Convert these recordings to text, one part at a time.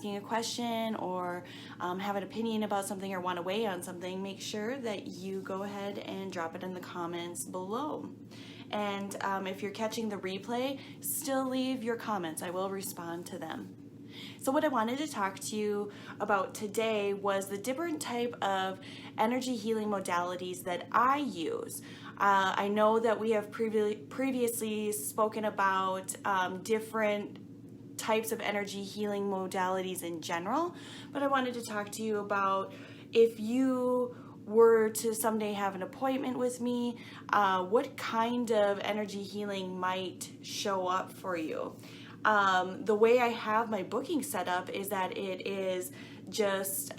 asking a question or have an opinion about something or want to weigh on something, make sure that you go ahead and drop it in the comments below. And if you're catching the replay, still leave your comments. I will respond to them. So what I wanted to talk to you about today was the different type of energy healing modalities that I use. I know that we have previously spoken about different types of energy healing modalities in general, but I wanted to talk to you about if you were to someday have an appointment with me, what kind of energy healing might show up for you. The way I have my booking set up is that it is just,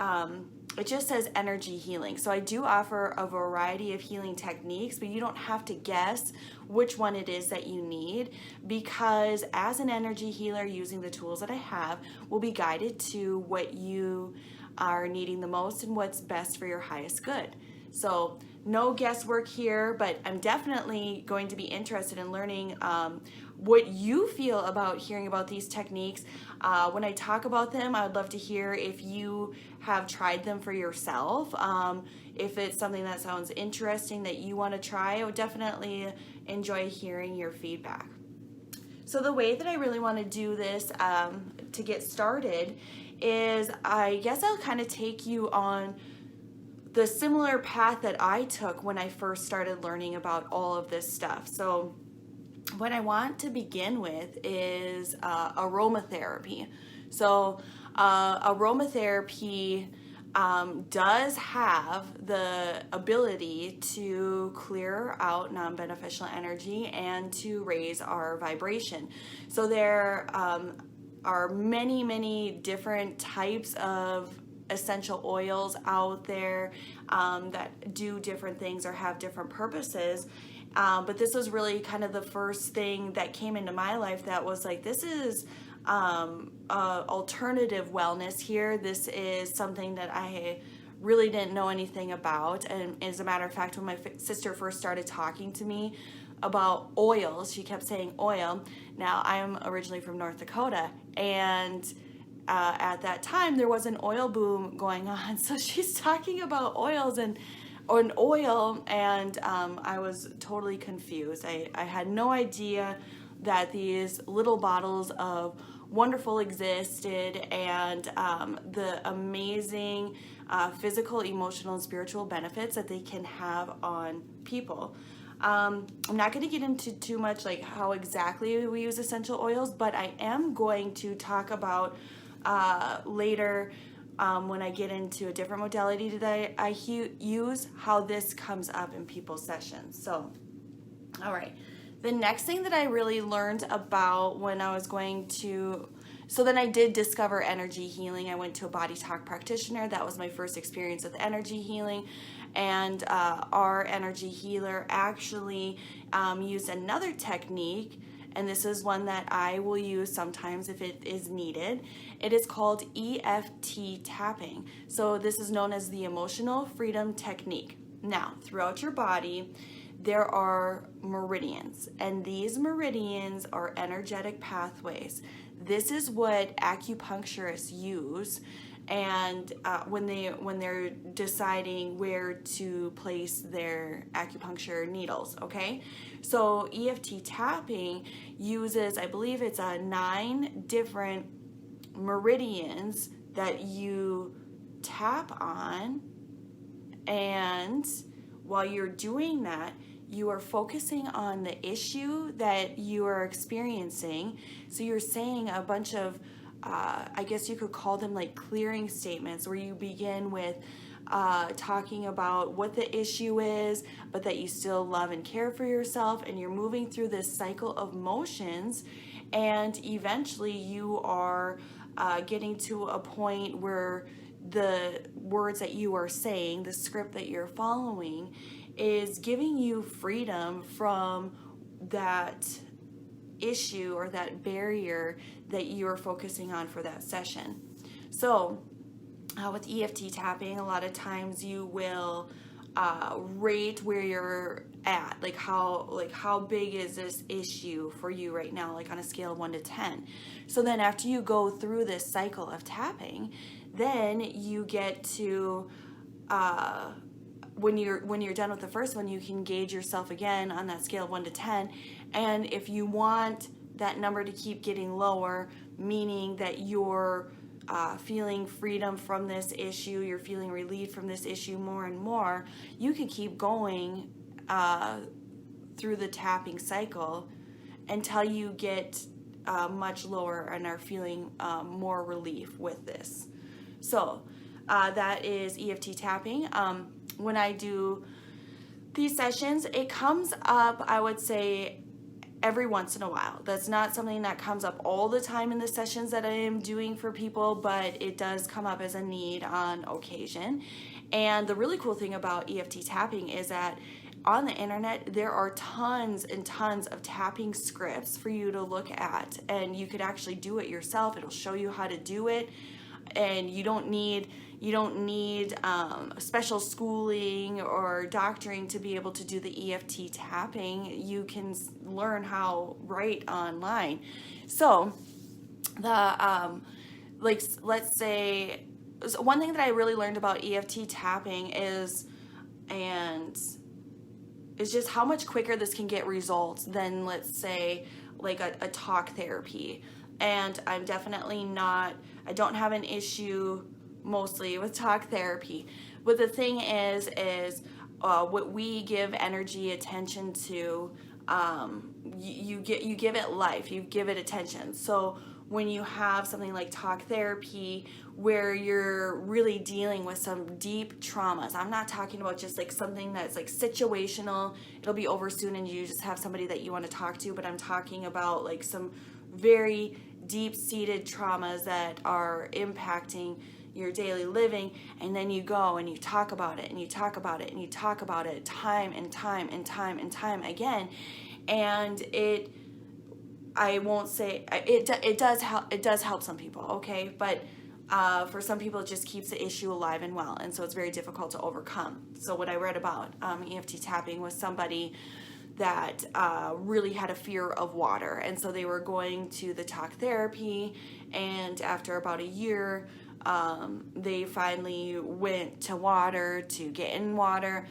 it just says energy healing. So I do offer a variety of healing techniques, but you don't have to guess which one it is that you need, because as an energy healer using the tools that I have, will be guided to what you are needing the most and what's best for your highest good. So no guesswork here, but I'm definitely going to be interested in learning what you feel about hearing about these techniques. When I talk about them, I would love to hear if you have tried them for yourself. If it's something that sounds interesting that you want to try, I would definitely enjoy hearing your feedback. So the way that I really want to do this to get started is, I guess I'll kind of take you on the similar path that I took when I first started learning about all of this stuff. So what I want to begin with is aromatherapy. So aromatherapy does have the ability to clear out non-beneficial energy and to raise our vibration. So there are many, many different types of essential oils out there that do different things or have different purposes. But this was really kind of the first thing that came into my life that was like, this is alternative wellness here. This is something that I really didn't know anything about. And as a matter of fact, when my sister first started talking to me about oils, she kept saying oil. Now, I'm originally from North Dakota, and at that time there was an oil boom going on. So she's talking about oils and oil, and I was totally confused. I had no idea that these little bottles of wonderful existed, and the amazing physical, emotional, and spiritual benefits that they can have on people. I'm not going to get into too much like how exactly we use essential oils, but I am going to talk about later when I get into a different modality that I use, how this comes up in people's sessions. So, all right. The next thing that I really learned about when I was going to, so then I did discover energy healing. I went to a body talk practitioner. That was my first experience with energy healing. And our energy healer actually used another technique, and this is one that I will use sometimes if it is needed. It is called EFT Tapping. So this is known as the Emotional Freedom Technique. Now, throughout your body, there are meridians, and these meridians are energetic pathways. This is what acupuncturists use, and when they're deciding where to place their acupuncture needles, okay? So EFT tapping uses, I believe it's 9 different meridians that you tap on, and while you're doing that, you are focusing on the issue that you are experiencing. So you're saying a bunch of, I guess you could call them like clearing statements, where you begin with talking about what the issue is, but that you still love and care for yourself, and you're moving through this cycle of motions, and eventually you are getting to a point where the words that you are saying, the script that you're following, is giving you freedom from that issue or that barrier that you are focusing on for that session. So with EFT tapping, a lot of times you will rate where your at? Like how big is this issue for you right now, like on a scale of 1 to 10? So then after you go through this cycle of tapping, then you get to when you're done with the first one, you can gauge yourself again on that scale of 1 to 10. And if you want that number to keep getting lower, meaning that you're feeling freedom from this issue, you're feeling relief from this issue more and more, you can keep going through the tapping cycle until you get much lower and are feeling more relief with this. So that is EFT tapping. When I do these sessions, it comes up, I would say, every once in a while. That's not something that comes up all the time in the sessions that I am doing for people, but it does come up as a need on occasion. And the really cool thing about EFT tapping is that on the internet, there are tons and tons of tapping scripts for you to look at, and you could actually do it yourself. It'll show you how to do it, and you don't need special schooling or doctoring to be able to do the EFT tapping. You can learn how right online. So the let's say, one thing that I really learned about EFT tapping is just how much quicker this can get results than, let's say, like a talk therapy. And I'm definitely not, I don't have an issue mostly with talk therapy. But the thing is what we give energy attention to, you give it life, you give it attention. So when you have something like talk therapy where you're really dealing with some deep traumas, I'm not talking about just like something that's like situational, it'll be over soon and you just have somebody that you want to talk to, but I'm talking about like some very deep-seated traumas that are impacting your daily living, and then you go and you talk about it and you talk about it and you talk about it time and time and time and time again, and I won't say it does help some people, okay, but for some people it just keeps the issue alive and well, and so it's very difficult to overcome. So what I read about EFT tapping was somebody that really had a fear of water, and so they were going to the talk therapy, and after about a year they finally went to water to get in water.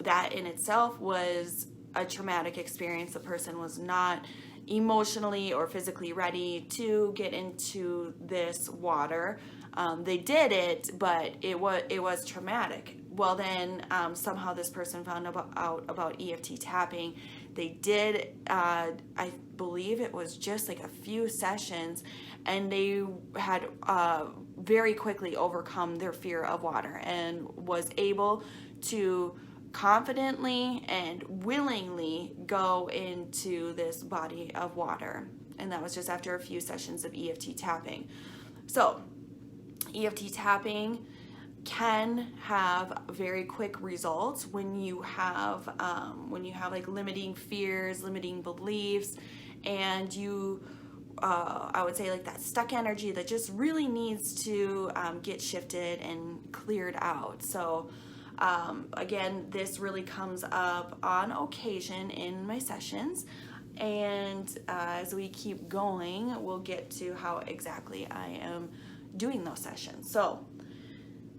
That in itself was a traumatic experience. The person was not emotionally or physically ready to get into this water. They did it, but it was traumatic. Well, then somehow this person found out about EFT tapping. They did, I believe it was just like a few sessions, and they had very quickly overcome their fear of water and was able to confidently and willingly go into this body of water. And that was just after a few sessions of EFT tapping. So EFT tapping can have very quick results when you have like limiting fears, limiting beliefs, and you I would say like that stuck energy that just really needs to get shifted and cleared out. So again, this really comes up on occasion in my sessions, and as we keep going, we'll get to how exactly I am doing those sessions. So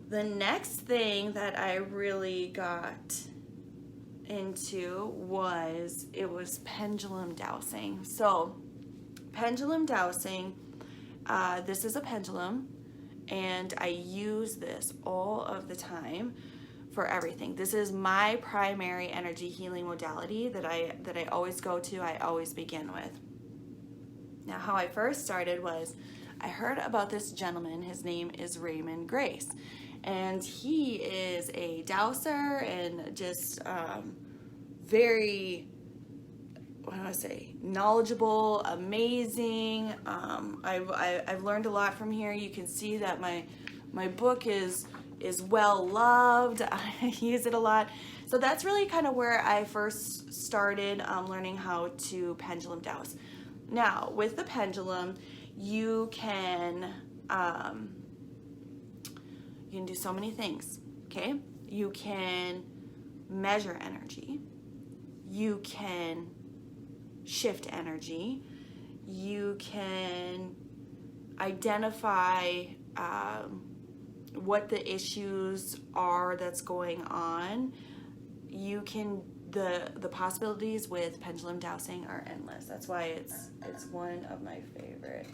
the next thing that I really got into was pendulum dowsing. So pendulum dowsing, this is a pendulum, and I use this all of the time for everything. This is my primary energy healing modality that I always go to, I always begin with. Now, how I first started was I heard about this gentleman. His name is Raymond Grace, and he is a dowser and just very, what do I say, knowledgeable, amazing. I've learned a lot from here. You can see that my book is well loved. I use it a lot. So that's really kind of where I first started learning how to pendulum dowse. Now, with the pendulum, you can do so many things, okay? You can measure energy. you can shift energy. You can identify what the issues are that's going on. You can, the possibilities with pendulum dowsing are endless. That's why it's one of my favorite.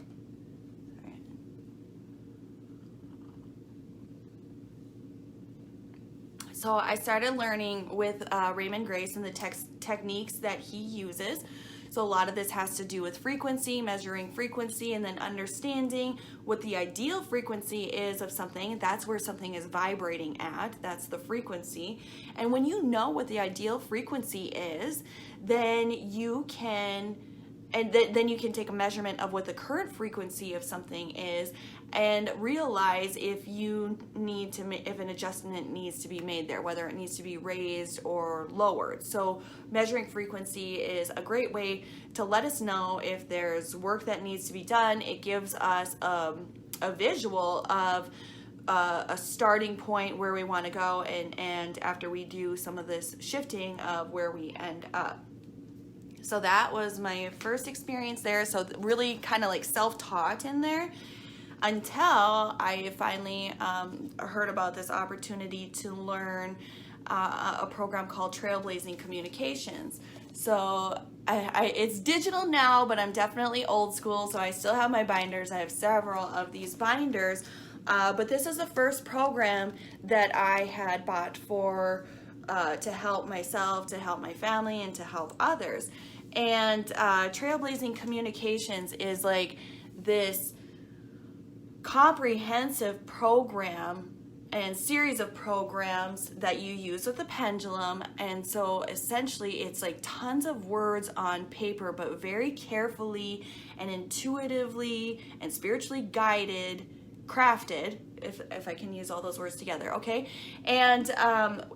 So I started learning with Raymond Grace and the techniques that he uses. So a lot of this has to do with frequency, measuring frequency, and then understanding what the ideal frequency is of something. That's where something is vibrating at. That's the frequency. And when you know what the ideal frequency is, then you can then you can take a measurement of what the current frequency of something is and realize if you need to, if an adjustment needs to be made there, whether it needs to be raised or lowered. So measuring frequency is a great way to let us know if there's work that needs to be done. It gives us a visual of a starting point where we want to go, and after we do some of this shifting of where we end up. So that was my first experience there. So really kind of like self-taught in there until I finally heard about this opportunity to learn a program called Trailblazing Communications. So it's digital now, but I'm definitely old school. So I still have my binders. I have several of these binders. But this is the first program that I had bought for to help myself, to help my family, and to help others. And Trailblazing Communications is like this comprehensive program and series of programs that you use with the pendulum. And so essentially it's like tons of words on paper, but very carefully and intuitively and spiritually guided, crafted, if I can use all those words together, okay? And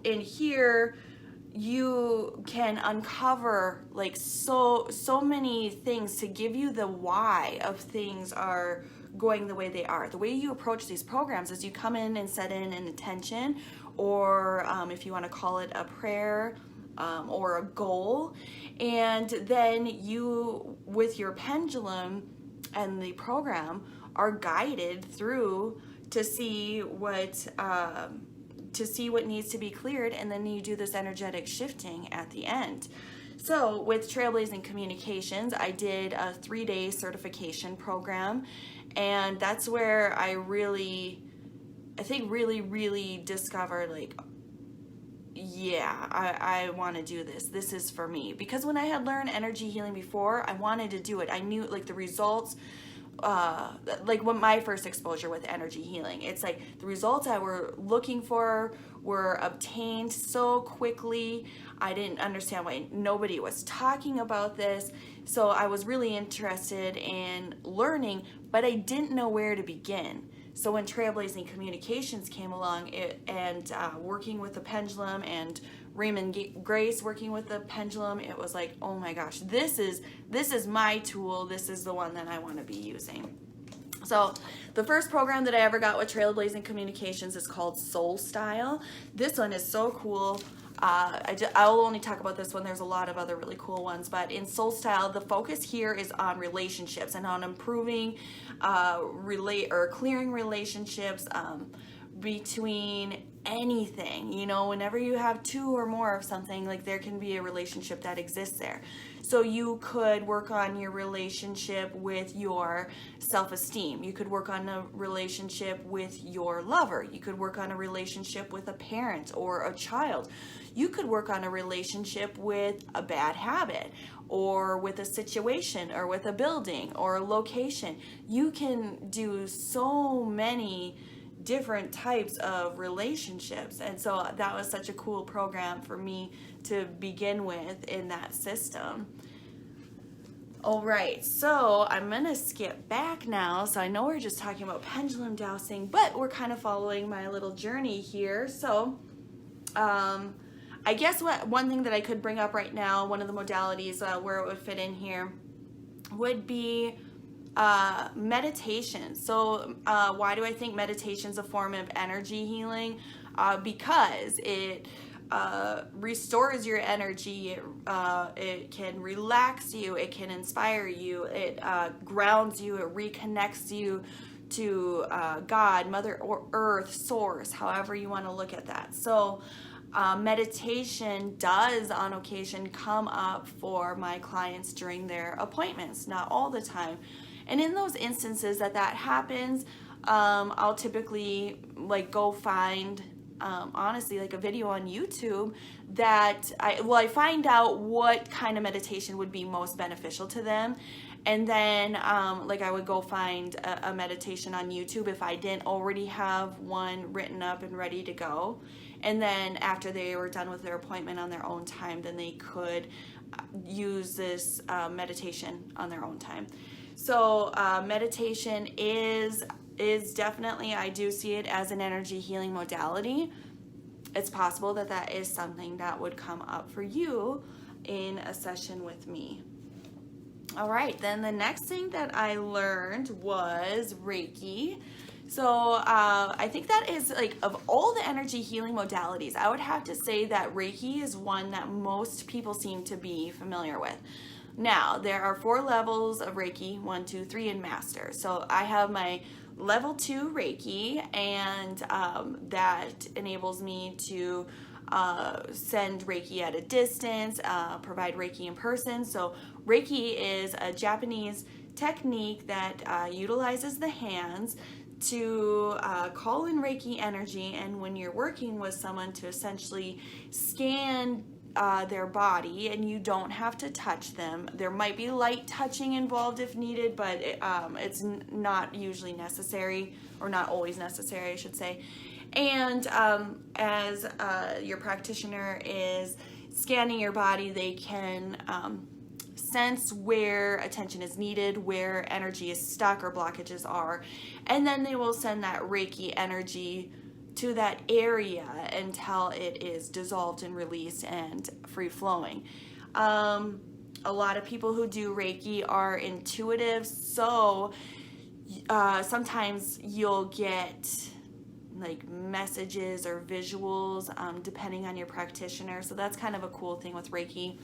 in here, you can uncover like so many things to give you the why of things are going the way they are. The way you approach these programs is you come in and set in an intention, or if you want to call it a prayer or a goal, and then you, with your pendulum and the program, are guided through to see what needs to be cleared, and then you do this energetic shifting at the end. So with Trailblazing Communications, I did a 3-day certification program, and that's where I really discovered like, yeah, I want to do this. This is for me. Because when I had learned energy healing before, I wanted to do it. I knew like the results, like when my first exposure with energy healing, it's like the results I were looking for were obtained so quickly. I didn't understand why nobody was talking about this. So I was really interested in learning, but I didn't know where to begin. So when Trailblazing Communications came along, and working with the pendulum, and Raymond Grace working with the pendulum, it was like, oh my gosh, this is my tool. This is the one that I want to be using. So the first program that I ever got with Trailblazing Communications is called Soulstyle. This one is so cool. I'll only talk about this one. There's a lot of other really cool ones, but in Soulstyle, the focus here is on relationships and on improving, clearing relationships between anything. You know, whenever you have two or more of something, like there can be a relationship that exists there. So you could work on your relationship with your self-esteem. You could work on a relationship with your lover. You could work on a relationship with a parent or a child. You could work on a relationship with a bad habit, or with a situation, or with a building, or a location. You can do so many different types of relationships. And so that was such a cool program for me to begin with in that system. All right, so I'm gonna skip back now. So I know we're just talking about pendulum dowsing, but we're kind of following my little journey here. So I guess one thing that I could bring up right now, one of the modalities where it would fit in here would be meditation. So why do I think meditation is a form of energy healing? Because it restores your energy. It can relax you. It can inspire you. It grounds you. It reconnects you to God, Mother or Earth, Source, however you want to look at that. So meditation does on occasion come up for my clients during their appointments, not all the time. And in those instances that happens, I'll typically like go find honestly like a video on YouTube that I find out what kind of meditation would be most beneficial to them. And then like I would go find a meditation on YouTube if I didn't already have one written up and ready to go. And then after they were done with their appointment on their own time, then they could use this meditation on their own time. So meditation is definitely, I do see it as an energy healing modality. It's possible that is something that would come up for you in a session with me. All right, then the next thing that I learned was Reiki. So I think that is, like, of all the energy healing modalities, I would have to say that Reiki is one that most people seem to be familiar with. Now, there are 4 levels of Reiki, 1, 2, 3, and Master. So I have my level 2 Reiki, and that enables me to send Reiki at a distance, provide Reiki in person. So Reiki is a Japanese technique that utilizes the hands to call in Reiki energy, and when you're working with someone, to essentially scan their body, and you don't have to touch them. There might be light touching involved if needed, but it's not usually necessary, or not always necessary, I should say. And as your practitioner is scanning your body, they can sense where attention is needed, where energy is stuck or blockages are, and then they will send that Reiki energy to that area until it is dissolved and released and free flowing. A lot of people who do Reiki are intuitive, so sometimes you'll get like messages or visuals depending on your practitioner. So that's kind of a cool thing with Reiki.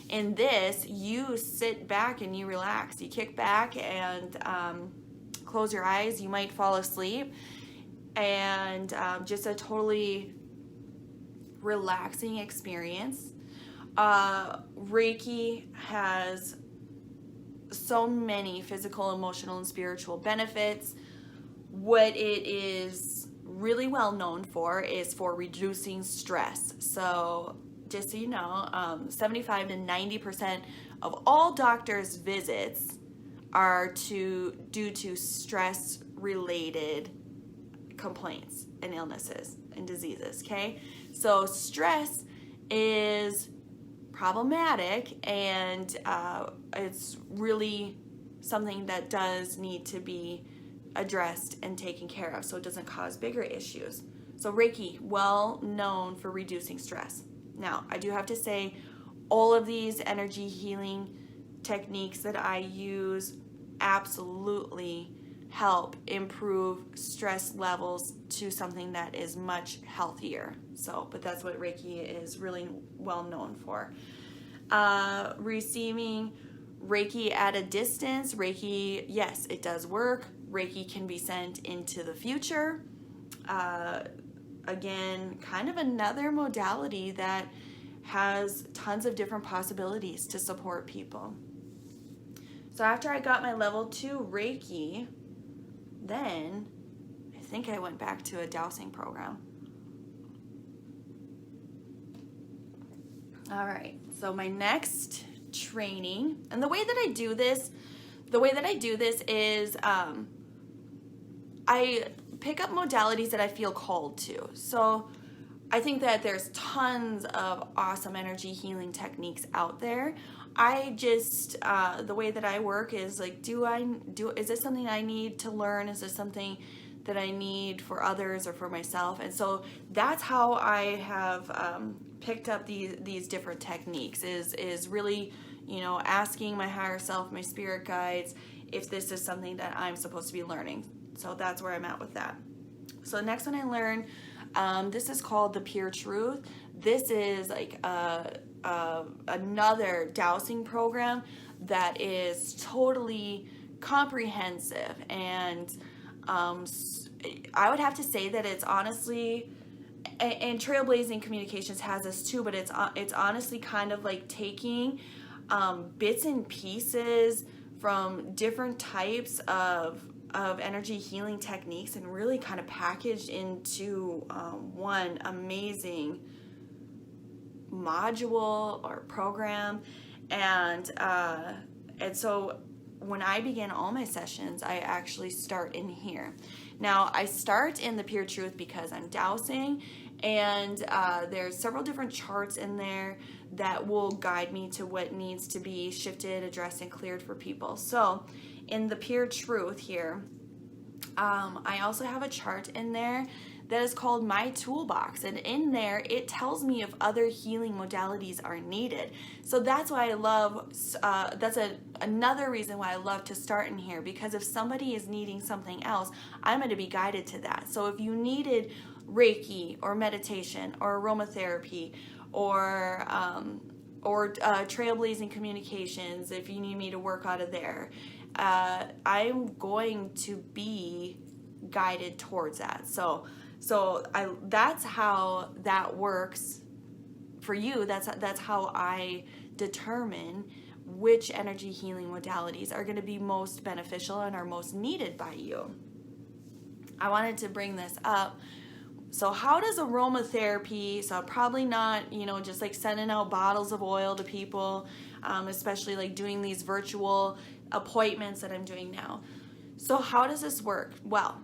In this, you sit back and you relax. You kick back and close your eyes. You might fall asleep, and just a totally relaxing experience. Reiki has so many physical, emotional, and spiritual benefits. What it is really well known for is for reducing stress. So just so you know, 75 to 90% of all doctors' visits are due to stress-related complaints and illnesses and diseases, okay? So stress is problematic, and it's really something that does need to be addressed and taken care of so it doesn't cause bigger issues. So Reiki, well known for reducing stress. Now, I do have to say, all of these energy healing techniques that I use absolutely help improve stress levels to something that is much healthier. So, but that's what Reiki is really well known for. Receiving Reiki at a distance, Reiki, yes, it does work. Reiki can be sent into the future. Again, kind of another modality that has tons of different possibilities to support people. So after I got my level 2 Reiki, then I think I went back to a dowsing program. All right, so my next training, and the way that I do this is I pick up modalities that I feel called to. So I think that there's tons of awesome energy healing techniques out there. I just, the way that I work is like, is this something I need to learn? Is this something that I need for others or for myself? And so that's how I have picked up these different techniques, is really, asking my higher self, my spirit guides, if this is something that I'm supposed to be learning. So that's where I'm at with that. So the next one I learned, this is called the Pure Truth. this is like another dowsing program that is totally comprehensive, and I would have to say that it's honestly, and Trailblazing Communications has this too, but it's honestly kind of like taking bits and pieces from different types of energy healing techniques and really kind of packaged into one amazing module or program. And so when I begin all my sessions, I actually start in here. Now, I start in the Pure Truth because I'm dowsing, and there's several different charts in there that will guide me to what needs to be shifted, addressed, and cleared for people. So in the Pure Truth here, I also have a chart in there that is called My Toolbox, and in there it tells me if other healing modalities are needed. So that's why I love, that's another reason why I love to start in here, because if somebody is needing something else, I'm going to be guided to that. So if you needed Reiki or meditation or aromatherapy or Trailblazing Communications, if you need me to work out of there, I'm going to be guided towards that. So that's how that works for you. That's how I determine which energy healing modalities are going to be most beneficial and are most needed by you. I wanted to bring this up. So how does aromatherapy, so probably not, just like sending out bottles of oil to people, especially like doing these virtual appointments that I'm doing now. So how does this work? Well,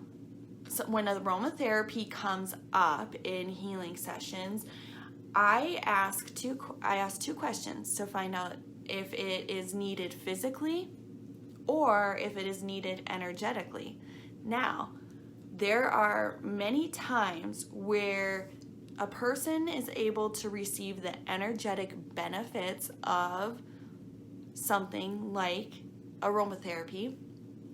so when aromatherapy comes up in healing sessions, I ask two questions to find out if it is needed physically or if it is needed energetically. Now, there are many times where a person is able to receive the energetic benefits of something like aromatherapy,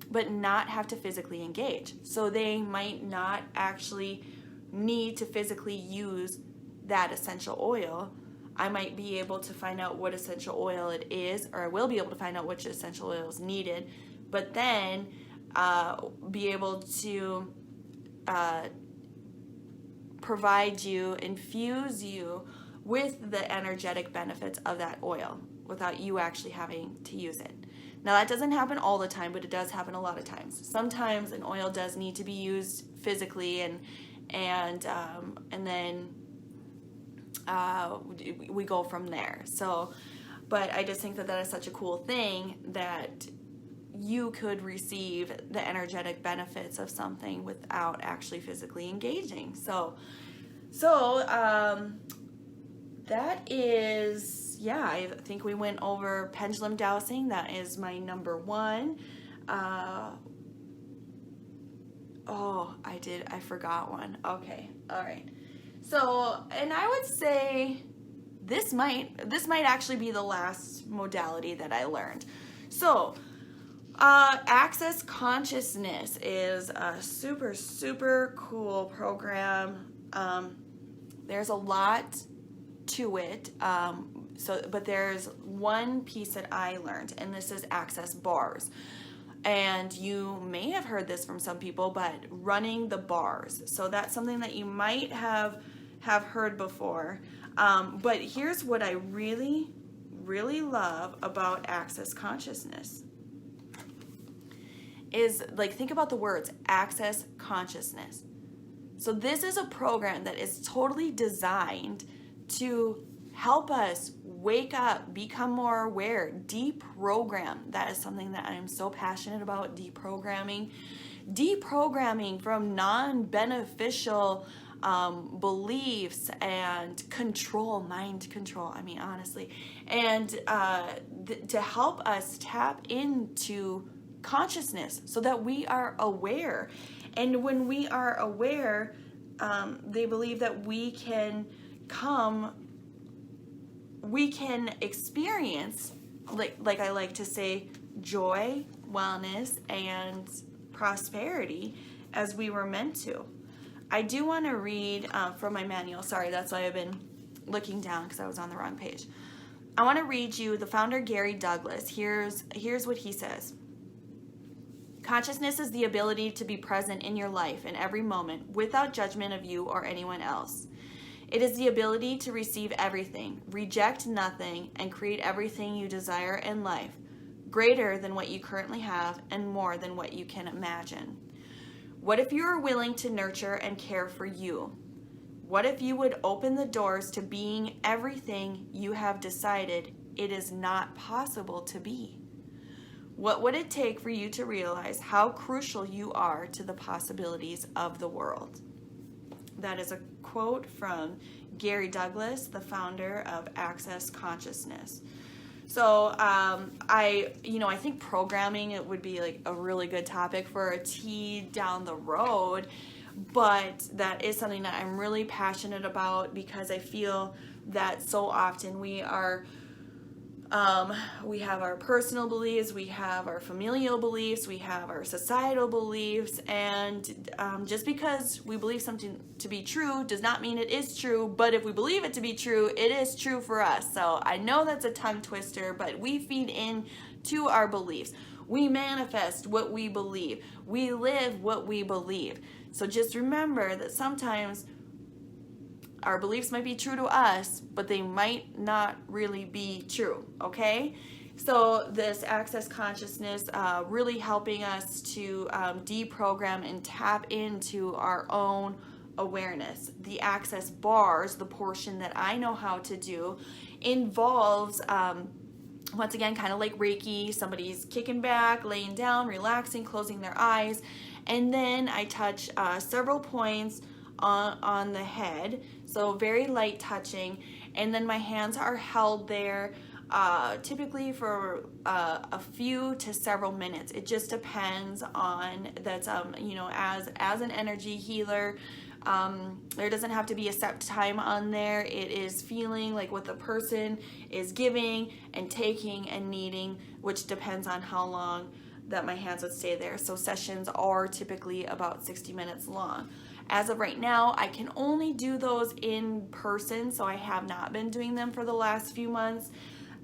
but not have to physically engage. So they might not actually need to physically use that essential oil. I might be able to find out what essential oil it is, or I will be able to find out which essential oil is needed, but then be able to provide you, infuse you with the energetic benefits of that oil without you actually having to use it. Now, that doesn't happen all the time, but it does happen a lot of times. Sometimes an oil does need to be used physically, and then we go from there. So, but I just think that is such a cool thing that you could receive the energetic benefits of something without actually physically engaging. So that is, I think we went over Pendulum Dowsing. That is my number one. I forgot one. Okay, all right. So, and I would say this might actually be the last modality that I learned. So, Access Consciousness is a super, super cool program. There's a lot to it. But there's one piece that I learned, and this is access bars. And you may have heard this from some people, but running the bars. So that's something that you might have heard before. But here's what I really, really love about Access Consciousness. Is like, think about the words Access Consciousness. So this is a program that is totally designed to help us wake up, become more aware, deprogram. That is something that I am so passionate about, deprogramming from non-beneficial beliefs and control, mind control, honestly, and to help us tap into consciousness so that we are aware. And when we are aware, they believe that we can experience, like I like to say, joy, wellness, and prosperity as we were meant to. I do want to read from my manual. Sorry, that's why I've been looking down because I was on the wrong page. I want to read you the founder, Gary Douglas. Here's what he says. Consciousness is the ability to be present in your life in every moment without judgment of you or anyone else. It is the ability to receive everything, reject nothing, and create everything you desire in life, greater than what you currently have and more than what you can imagine. What if you are willing to nurture and care for you? What if you would open the doors to being everything you have decided it is not possible to be? What would it take for you to realize how crucial you are to the possibilities of the world? That is a quote from Gary Douglas, the founder of Access Consciousness. So I think programming, it would be like a really good topic for a tea down the road, but that is something that I'm really passionate about because I feel that so often we have our personal beliefs, we have our familial beliefs, we have our societal beliefs, and just because we believe something to be true does not mean it is true, but if we believe it to be true, it is true for us. So I know that's a tongue twister, but we feed into our beliefs. We manifest what we believe. We live what we believe. So just remember that sometimes our beliefs might be true to us, but they might not really be true, okay? So this Access Consciousness really helping us to deprogram and tap into our own awareness. The Access bars, the portion that I know how to do, involves once again, kind of like Reiki, somebody's kicking back, laying down, relaxing, closing their eyes, and then I touch several points on the head, so very light touching, and then my hands are held there typically for a few to several minutes. It just depends on that's as an energy healer, there doesn't have to be a set time on there. It is feeling like what the person is giving and taking and needing, which depends on how long that my hands would stay there. So sessions are typically about 60 minutes long. As of right now, I can only do those in person, so I have not been doing them for the last few months.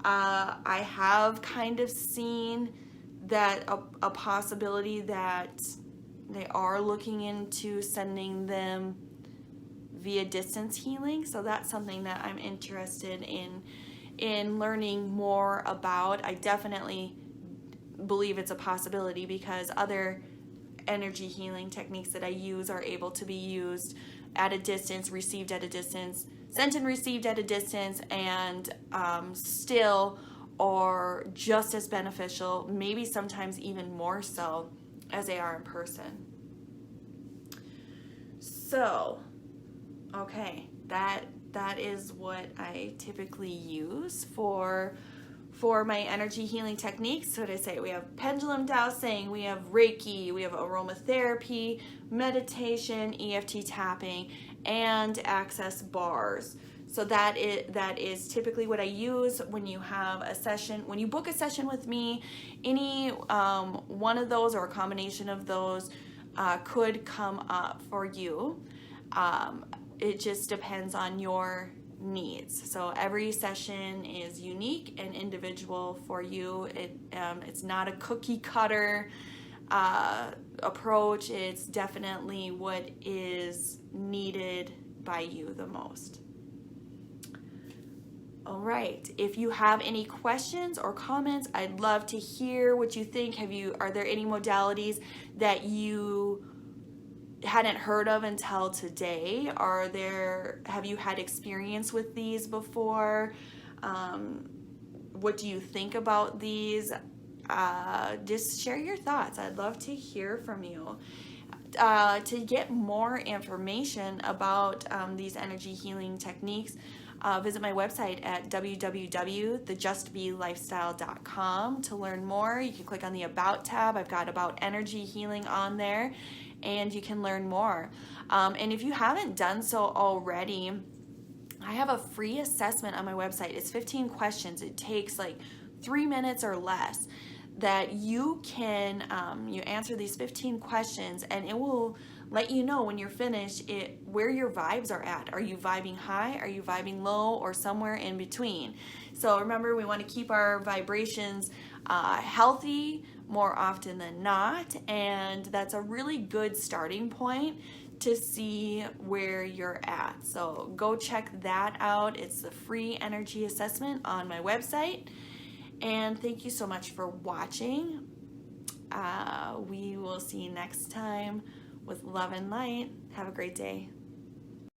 I have kind of seen that a possibility that they are looking into sending them via distance healing, so that's something that I'm interested in learning more about. I definitely believe it's a possibility because other energy healing techniques that I use are able to be used at a distance, received at a distance, sent and received at a distance, and still are just as beneficial, maybe sometimes even more so, as they are in person. So, okay, that is what I typically use for my energy healing techniques. So to say, we have Pendulum Dowsing, we have Reiki, we have Aromatherapy, meditation, EFT Tapping, and Access bars. So that is typically what I use when you have a session. When you book a session with me, any one of those or a combination of those could come up for you. It just depends on your needs. So every session is unique and individual for you. It's not a cookie cutter approach. It's definitely what is needed by you the most. All right. If you have any questions or comments, I'd love to hear what you think. Are there any modalities that you hadn't heard of until today? Have you had experience with these before? What do you think about these? Just share your thoughts. I'd love to hear from you. To get more information about these energy healing techniques, visit my website at www.thejustbelifestyle.com to learn more. You can click on the About tab. I've got About Energy Healing on there, and you can learn more. And if you haven't done so already, I have a free assessment on my website. It's 15 questions. It takes like 3 minutes or less that you can you answer these 15 questions, and it will let you know when you're finished where your vibes are at. Are you vibing high? Are you vibing low? Or somewhere in between? So remember, we want to keep our vibrations healthy more often than not, and that's a really good starting point to see where you're at. So go check that out. It's the free energy assessment on my website. And thank you so much for watching. We will see you next time with love and light. Have a great day.